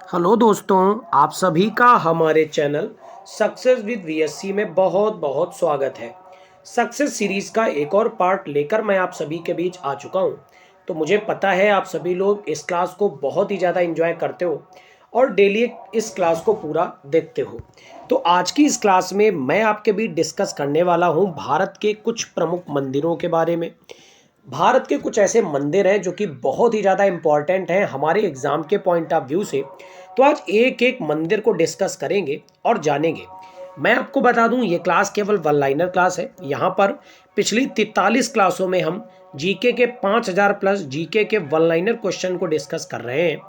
Hello दोस्तों, आप सभी का हमारे चैनल सक्सेस विद वीएससी में बहुत बहुत स्वागत है। सक्सेस सीरीज का एक और पार्ट लेकर मैं आप सभी के बीच आ चुका हूं। तो मुझे पता है आप सभी लोग इस क्लास को बहुत ही ज़्यादा एंजॉय करते हो और डेली इस क्लास को पूरा देखते हो। तो आज की इस क्लास में मैं आपके बीच डिस्कस करने वाला हूं भारत के कुछ प्रमुख मंदिरों के बारे में। भारत के कुछ ऐसे मंदिर हैं जो कि बहुत ही ज़्यादा इम्पॉर्टेंट हैं हमारे एग्ज़ाम के पॉइंट ऑफ व्यू से। तो आज एक एक मंदिर को डिस्कस करेंगे और जानेंगे। मैं आपको बता दूं ये क्लास केवल वन लाइनर क्लास है। यहाँ पर पिछली 43 क्लासों में हम जीके के 5000 प्लस जीके के वन लाइनर क्वेश्चन को डिस्कस कर रहे हैं।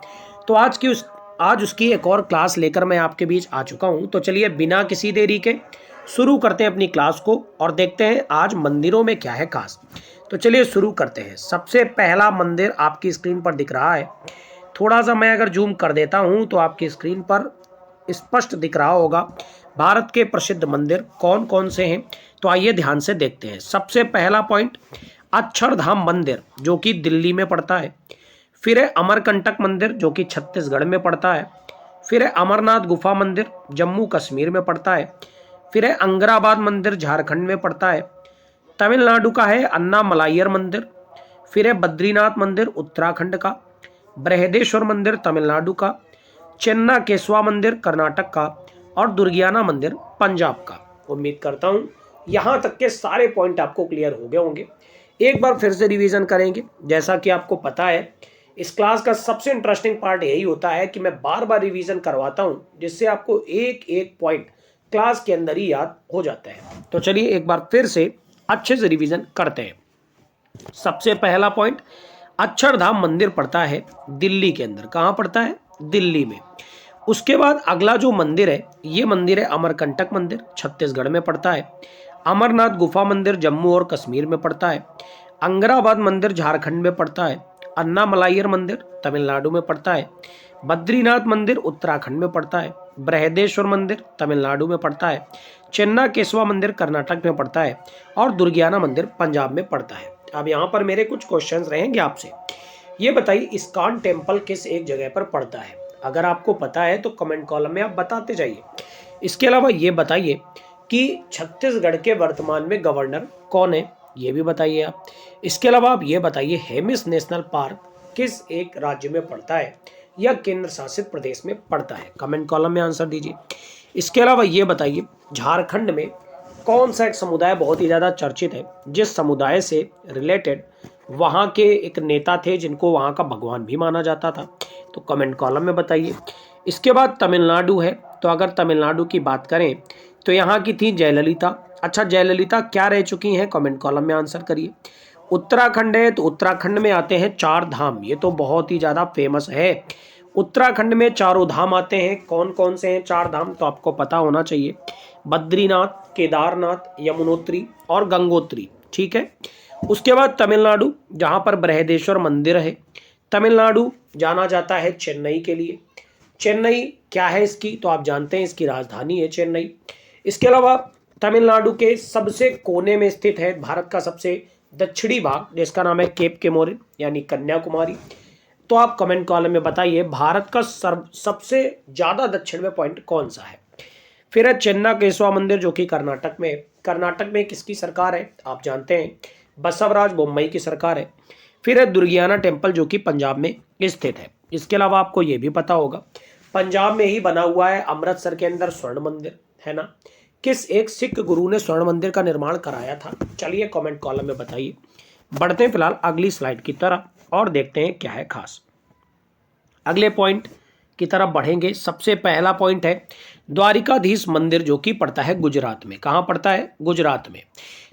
तो आज उसकी एक और क्लास लेकर मैं आपके बीच आ चुका हूँ। तो चलिए बिना किसी देरी के शुरू करते हैं अपनी क्लास को और देखते हैं आज मंदिरों में क्या है खास। तो चलिए शुरू करते हैं। सबसे पहला मंदिर आपकी स्क्रीन पर दिख रहा है। थोड़ा सा मैं अगर जूम कर देता हूं तो आपकी स्क्रीन पर स्पष्ट दिख रहा होगा भारत के प्रसिद्ध मंदिर कौन कौन से हैं। तो आइए ध्यान से देखते हैं। सबसे पहला पॉइंट अक्षरधाम मंदिर जो कि दिल्ली में पड़ता है। फिर है अमरकंटक मंदिर जो कि छत्तीसगढ़ में पड़ता है। फिर है अमरनाथ गुफा मंदिर जम्मू कश्मीर में पड़ता है। फिर है अंगराबाद मंदिर झारखंड में पड़ता है। तमिलनाडु का है अन्नामलाईयर मंदिर। फिर है बद्रीनाथ मंदिर उत्तराखंड का। बृहदेश्वर मंदिर तमिलनाडु का। चेन्ना केशवा मंदिर कर्नाटक का। और दुर्गियाना मंदिर पंजाब का। उम्मीद करता हूं यहां तक के सारे पॉइंट आपको क्लियर हो गए होंगे। एक बार फिर से रिवीजन करेंगे। जैसा कि आपको पता है इस क्लास का सबसे इंटरेस्टिंग पार्ट यही होता है कि मैं बार बार रिवीजन करवाता हूं जिससे आपको एक एक पॉइंट क्लास के अंदर ही याद हो जाता है। तो चलिए एक बार फिर से अच्छे से रिवीजन करते हैं। सबसे पहला पॉइंट अक्षरधाम मंदिर पड़ता है दिल्ली के अंदर। कहाँ पड़ता है? दिल्ली में। उसके बाद अगला जो मंदिर है ये मंदिर है अमरकंटक मंदिर छत्तीसगढ़ में पड़ता है। अमरनाथ गुफा मंदिर जम्मू और कश्मीर में पड़ता है। अंगराबाद मंदिर झारखंड में पड़ता है। अन्नामलाईयर मंदिर तमिलनाडु में पड़ता है। बद्रीनाथ मंदिर उत्तराखंड में पड़ता है। बृहदेश्वर मंदिर तमिलनाडु में पड़ता है। चेन्ना केशवा मंदिर कर्नाटक में पड़ता है। और दुर्गियाना मंदिर पंजाब में पड़ता है। अब यहाँ पर मेरे कुछ क्वेश्चंस रहेंगे आपसे। ये बताइए इस्कॉन टेम्पल किस एक जगह पर पड़ता है? अगर आपको पता है तो कमेंट कॉलम में आप बताते जाइए। इसके अलावा ये बताइए कि छत्तीसगढ़ के वर्तमान में गवर्नर कौन है? ये भी बताइए आप। इसके अलावा आप ये बताइए हेमिस नेशनल पार्क किस एक राज्य में पड़ता है या केंद्र शासित प्रदेश में पड़ता है? कमेंट कॉलम में आंसर दीजिए। इसके अलावा ये बताइए झारखंड में कौन सा एक समुदाय बहुत ही ज़्यादा चर्चित है जिस समुदाय से रिलेटेड वहाँ के एक नेता थे जिनको वहाँ का भगवान भी माना जाता था? तो कमेंट कॉलम में बताइए। इसके बाद तमिलनाडु है। तो अगर तमिलनाडु की बात करें तो यहाँ की थी जयललिता। अच्छा, जयललिता क्या रह चुकी हैं? कमेंट कॉलम में आंसर करिए। उत्तराखंड है तो उत्तराखंड में आते हैं चार धाम। ये तो बहुत ही ज़्यादा फेमस है। उत्तराखंड में चारों धाम आते हैं। कौन कौन से हैं चार धाम? तो आपको पता होना चाहिए। बद्रीनाथ, केदारनाथ, यमुनोत्री और गंगोत्री। ठीक है। उसके बाद तमिलनाडु जहाँ पर बृहदेश्वर मंदिर है। तमिलनाडु जाना जाता है चेन्नई के लिए। चेन्नई क्या है इसकी? तो आप जानते हैं इसकी राजधानी है चेन्नई। इसके अलावा तमिलनाडु के सबसे कोने में स्थित है भारत का सबसे दक्षिणी भाग जिसका नाम है केप केमोरिन यानी कन्याकुमारी। तो आप कमेंट कॉलम में बताइए भारत का सबसे ज्यादा दक्षिण में पॉइंट कौन सा है? फिर है चेन्ना केशवा मंदिर जो कि कर्नाटक में। कर्नाटक में किसकी सरकार है? आप जानते हैं बसवराज बोम्मई की सरकार है। फिर है दुर्गियाना टेम्पल जो कि पंजाब में स्थित है। इसके अलावा आपको ये भी पता होगा पंजाब में ही बना हुआ है अमृतसर के अंदर स्वर्ण मंदिर, है ना? किस एक सिख गुरु ने स्वर्ण मंदिर का निर्माण कराया था? चलिए कमेंट कॉलम में बताइए। बढ़ते हैं फिलहाल अगली स्लाइड की तरफ और देखते हैं क्या है खास। अगले पॉइंट की तरफ बढ़ेंगे। सबसे पहला पॉइंट है द्वारिकाधीश मंदिर जो कि पड़ता है गुजरात में। कहाँ पड़ता है? गुजरात में।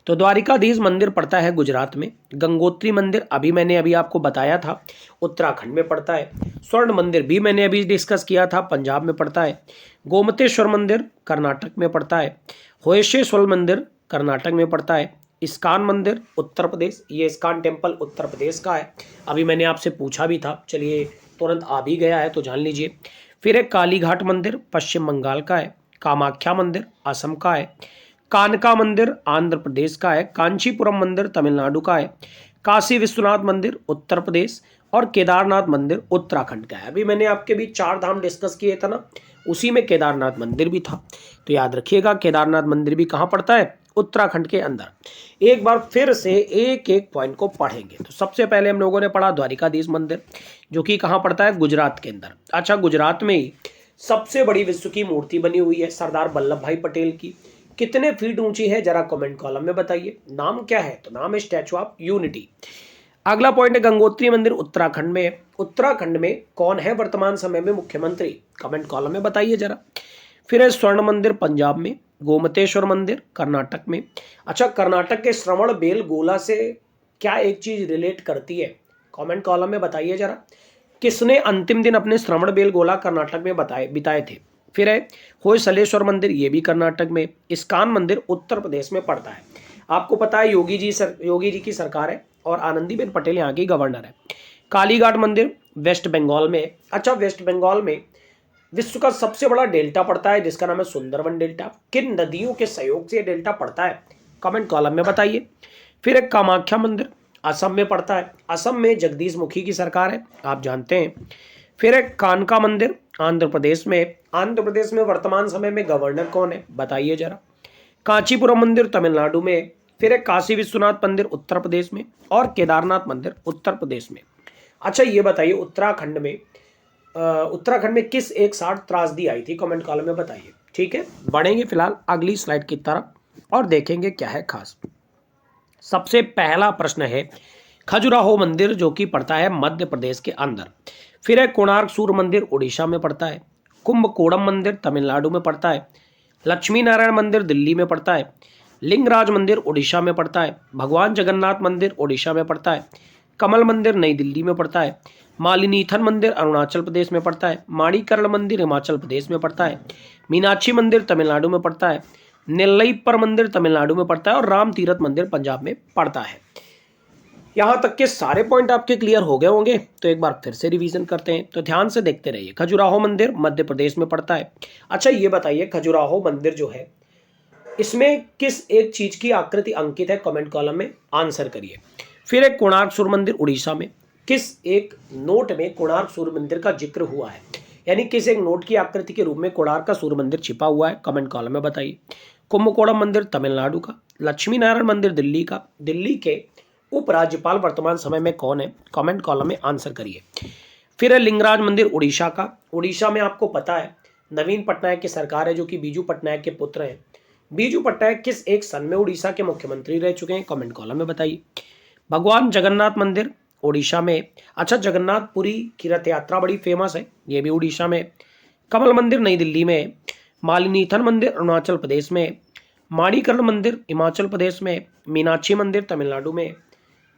तो द्वारिकाधीश मंदिर पड़ता है गुजरात में। गंगोत्री मंदिर मैंने अभी आपको बताया था उत्तराखंड में पड़ता है। स्वर्ण मंदिर भी मैंने अभी डिस्कस किया था पंजाब में पड़ता है। गोमतेश्वर मंदिर कर्नाटक में पड़ता है। होयसेश्वर मंदिर कर्नाटक में पड़ता है। इस्कॉन मंदिर उत्तर प्रदेश, ये इस्कॉन टेम्पल उत्तर प्रदेश का है। अभी मैंने आपसे पूछा भी था, चलिए तुरंत आ भी गया है तो जान लीजिए। फिर एक कालीघाट मंदिर पश्चिम बंगाल का है। कामाख्या मंदिर असम का है। कानका मंदिर आंध्र प्रदेश का है। कांचीपुरम मंदिर तमिलनाडु का है। काशी विश्वनाथ मंदिर उत्तर प्रदेश और केदारनाथ मंदिर उत्तराखंड का है। अभी मैंने आपके बीच 4 धाम डिस्कस किए थे ना, उसी में केदारनाथ मंदिर भी था। तो याद रखिएगा केदारनाथ मंदिर भी कहाँ पड़ता है, उत्तराखंड के अंदर। एक बार फिर से एक एक पॉइंट को पढ़ेंगे। तो सबसे पहले हम लोगों ने पढ़ा द्वारिकाधीश मंदिर, जो कि कहाँ पड़ता है, गुजरात के अंदर। अच्छा, गुजरात में ही सबसे बड़ी विश्व की मूर्ति बनी हुई है सरदार वल्लभ भाई पटेल की। कितने फीट ऊंची है जरा कमेंट कॉलम में बताइए। नाम क्या है, तो नाम है स्टैचू ऑफ यूनिटी। अगला पॉइंट है गंगोत्री मंदिर उत्तराखंड में। उत्तराखंड में कौन है वर्तमान समय में मुख्यमंत्री, कमेंट कॉलम में बताइए जरा। फिर है स्वर्ण मंदिर पंजाब में, गोमतेश्वर मंदिर कर्नाटक में। अच्छा, कर्नाटक के श्रवण बेलगोला से क्या एक चीज रिलेट करती है, कमेंट कॉलम में बताइए जरा। किसने अंतिम दिन अपने श्रवण बेलगोला कर्नाटक में बिताए थे। फिर है होयसलेश्वर मंदिर, ये भी कर्नाटक में। इस्कॉन मंदिर उत्तर प्रदेश में पड़ता है। आपको पता है योगी जी की सरकार है और आनंदीबेन पटेल यहाँ की गवर्नर है। कालीघाट मंदिर वेस्ट बंगाल में। अच्छा, वेस्ट बंगाल में विश्व का सबसे बड़ा डेल्टा पड़ता है जिसका नाम है सुंदरवन डेल्टा। किन नदियों के सहयोग से यह डेल्टा पड़ता है, कमेंट कॉलम में बताइए। फिर एक कामाख्या मंदिर असम में पड़ता है। असम में जगदीश मुखी की सरकार है, आप जानते हैं। फिर एक कानका मंदिर आंध्र प्रदेश में। आंध्र प्रदेश में वर्तमान समय में गवर्नर कौन है, बताइए जरा। कांचीपुरम मंदिर तमिलनाडु में। फिर एक काशी विश्वनाथ मंदिर उत्तर प्रदेश में और केदारनाथ मंदिर उत्तर प्रदेश में। अच्छा, ये बताइए उत्तराखंड में किस एक साथ त्रासदी आई थी, कमेंट कॉलम में बताइए। ठीक है, बढ़ेंगे फिलहाल अगली स्लाइड की तरफ और देखेंगे क्या है खास। सबसे पहला प्रश्न है खजुराहो मंदिर, जो कि पड़ता है मध्य प्रदेश के अंदर। फिर है कोणार्क सूर्य मंदिर उड़ीसा में पड़ता है। कुंभकोणम मंदिर तमिलनाडु में पड़ता है। लक्ष्मी नारायण मंदिर दिल्ली में पड़ता है। लिंगराज मंदिर उड़ीसा में पड़ता है। भगवान जगन्नाथ मंदिर उड़ीसा में पड़ता है। कमल मंदिर नई दिल्ली में पड़ता है। मालिनीथन मंदिर अरुणाचल प्रदेश में पड़ता है। माणिकर्ण मंदिर हिमाचल प्रदेश में पड़ता है। मीनाक्षी मंदिर तमिलनाडु में पड़ता है। नेल्लईपर मंदिर तमिलनाडु में पड़ता है और राम तीरथ मंदिर पंजाब में पड़ता है। यहाँ तक के सारे पॉइंट आपके क्लियर हो गए होंगे, तो एक बार फिर से रिवीजन करते हैं। तो ध्यान से देखते रहिए। खजुराहो मंदिर मध्य प्रदेश में पड़ता है। अच्छा, ये बताइए खजुराहो मंदिर जो है इसमें किस एक चीज की आकृति अंकित है, कमेंट कॉलम में आंसर करिए। फिर एक कोणार्क सूर्य मंदिर उड़ीसा में। किस एक नोट में कोणार्क सूर्य मंदिर का जिक्र हुआ है, यानी किस एक नोट की आकृति के रूप में कोणार्क का सूर्य मंदिर छिपा हुआ है, कमेंट कॉलम में बताइए। कुंभकोणम मंदिर तमिलनाडु का। लक्ष्मी नारायण मंदिर दिल्ली का। दिल्ली के उपराज्यपाल वर्तमान समय में कौन है, कमेंट कॉलम में आंसर करिए। फिर है लिंगराज मंदिर उड़ीसा का। उड़ीसा में आपको पता है नवीन पटनायक की सरकार है, जो कि बीजू पटनायक के पुत्र हैं। बीजू पटनायक किस एक सन में उड़ीसा के मुख्यमंत्री रह चुके हैं, कमेंट कॉलम में बताइए। भगवान जगन्नाथ मंदिर उड़ीसा में। अच्छा, जगन्नाथपुरी की रथ यात्रा बड़ी फेमस है, ये भी उड़ीसा में। कमल मंदिर नई दिल्ली में। मालिनीथन मंदिर अरुणाचल प्रदेश में। माणिकर्ण मंदिर हिमाचल प्रदेश में। मीनाक्षी मंदिर तमिलनाडु में।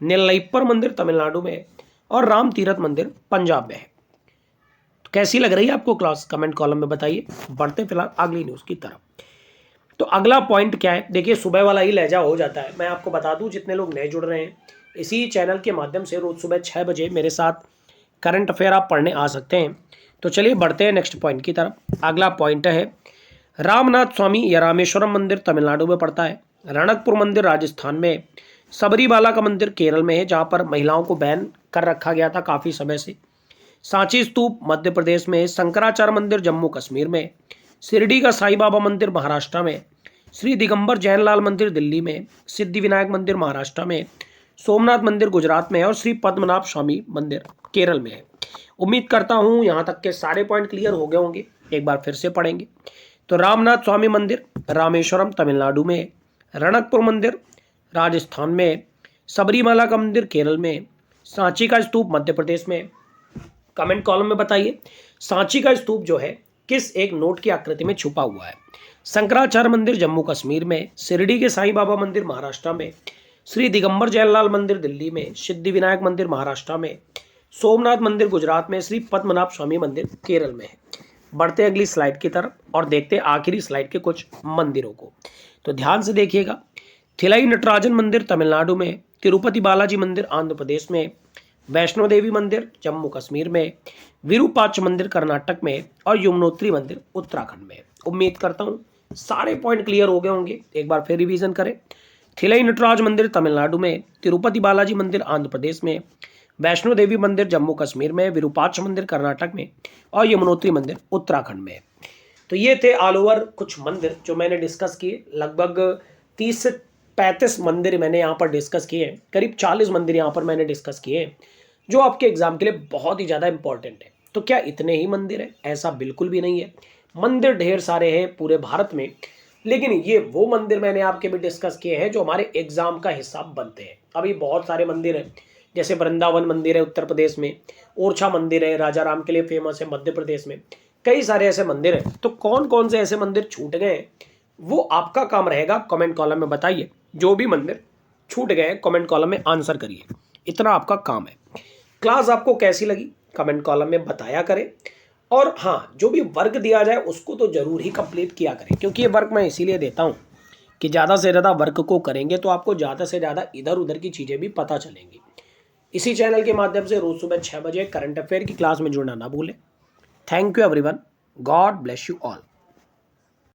नेल्लईपर मंदिर तमिलनाडु में और राम तीरथ मंदिर पंजाब में है। तो कैसी लग रही है आपको क्लास, कमेंट कॉलम में बताइए। बढ़ते फिलहाल अगली न्यूज की तरफ। तो अगला पॉइंट क्या है, देखिए सुबह वाला ही लहजा हो जाता है। मैं आपको बता दूं, जितने लोग नए जुड़ रहे हैं इसी चैनल के माध्यम से रोज सुबह 6 बजे मेरे साथ करंट अफेयर आप पढ़ने आ सकते हैं। तो चलिए बढ़ते हैं नेक्स्ट पॉइंट की तरफ। अगला पॉइंट है रामनाथ स्वामी या रामेश्वरम मंदिर तमिलनाडु में पड़ता है। रणकपुर मंदिर राजस्थान में। सबरीमाला का मंदिर केरल में है, जहाँ पर महिलाओं को बैन कर रखा गया था काफ़ी समय से। सांची स्तूप मध्य प्रदेश में। शंकराचार्य मंदिर जम्मू कश्मीर में। शिरडी का साईं बाबा मंदिर महाराष्ट्र में। श्री दिगंबर जैनलाल मंदिर दिल्ली में। सिद्धि विनायक मंदिर महाराष्ट्र में। सोमनाथ मंदिर गुजरात में और श्री पद्मनाभ स्वामी मंदिर केरल में है। उम्मीद करता हूँ यहाँ तक के सारे पॉइंट क्लियर हो गए होंगे। एक बार फिर से पढ़ेंगे। तो रामनाथ स्वामी मंदिर रामेश्वरम तमिलनाडु में। रणकपुर मंदिर राजस्थान में। सबरीमाला का मंदिर केरल में। सांची का स्तूप मध्य प्रदेश में। कमेंट कॉलम में बताइए सांची का स्तूप जो है किस एक नोट की आकृति में छुपा हुआ है। शंकराचार्य मंदिर जम्मू कश्मीर में। शिरडी के साईं बाबा मंदिर महाराष्ट्र में। श्री दिगंबर जयलाल मंदिर दिल्ली में। सिद्धि विनायक मंदिर महाराष्ट्र में। सोमनाथ मंदिर गुजरात में। श्री पद्मनाभ स्वामी मंदिर केरल में है। बढ़ते अगली स्लाइड की तरफ और देखते आखिरी स्लाइड के कुछ मंदिरों को। तो ध्यान से देखिएगा। थिलाई नटराजन मंदिर तमिलनाडु में। तिरुपति बालाजी मंदिर आंध्र प्रदेश में। वैष्णो देवी मंदिर जम्मू कश्मीर में। विरूपाक्ष मंदिर कर्नाटक में और यमुनोत्री मंदिर उत्तराखंड में। उम्मीद करता हूँ सारे पॉइंट क्लियर हो गए होंगे। एक बार फिर रिवीजन करें। थिलाई नटराज मंदिर तमिलनाडु में। तिरुपति बालाजी मंदिर आंध्र प्रदेश में। वैष्णो देवी मंदिर जम्मू कश्मीर में, विरूपाक्ष मंदिर कर्नाटक में और यमुनोत्री मंदिर उत्तराखंड में है। तो ये थे ऑल ओवर कुछ मंदिर जो मैंने डिस्कस किए। लगभग 30 से 35 मंदिर मैंने यहाँ पर डिस्कस किए हैं। करीब 40 मंदिर यहाँ पर मैंने डिस्कस किए हैं जो आपके एग्जाम के लिए बहुत ही ज़्यादा इंपॉर्टेंट है। तो क्या इतने ही मंदिर हैं? ऐसा बिल्कुल भी नहीं है। मंदिर ढेर सारे हैं पूरे भारत में, लेकिन ये वो मंदिर मैंने आपके भी डिस्कस किए हैं जो हमारे एग्जाम का हिस्सा बनते हैं। अभी बहुत सारे मंदिर हैं, जैसे वृंदावन मंदिर है उत्तर प्रदेश में, ओरछा मंदिर है राजा राम के लिए फेमस है मध्य प्रदेश में, कई सारे ऐसे मंदिर हैं। तो कौन कौन से ऐसे मंदिर छूट गए हैं वो आपका काम रहेगा, कमेंट कॉलम में बताइए। जो भी मंदिर छूट गए हैं कमेंट कॉलम में आंसर करिए, इतना आपका काम है। क्लास आपको कैसी लगी कमेंट कॉलम में बताया करें। और हाँ, जो भी वर्क दिया जाए उसको तो जरूर ही कंप्लीट किया करें, क्योंकि ये वर्क मैं इसीलिए देता हूँ कि ज़्यादा से ज़्यादा वर्क को करेंगे तो आपको ज़्यादा से ज़्यादा इधर उधर की चीज़ें भी पता चलेंगी। इसी चैनल के माध्यम से रोज़ सुबह 6 बजे करंट अफेयर की क्लास में जुड़ना ना भूलें। Thank you everyone, God bless you all.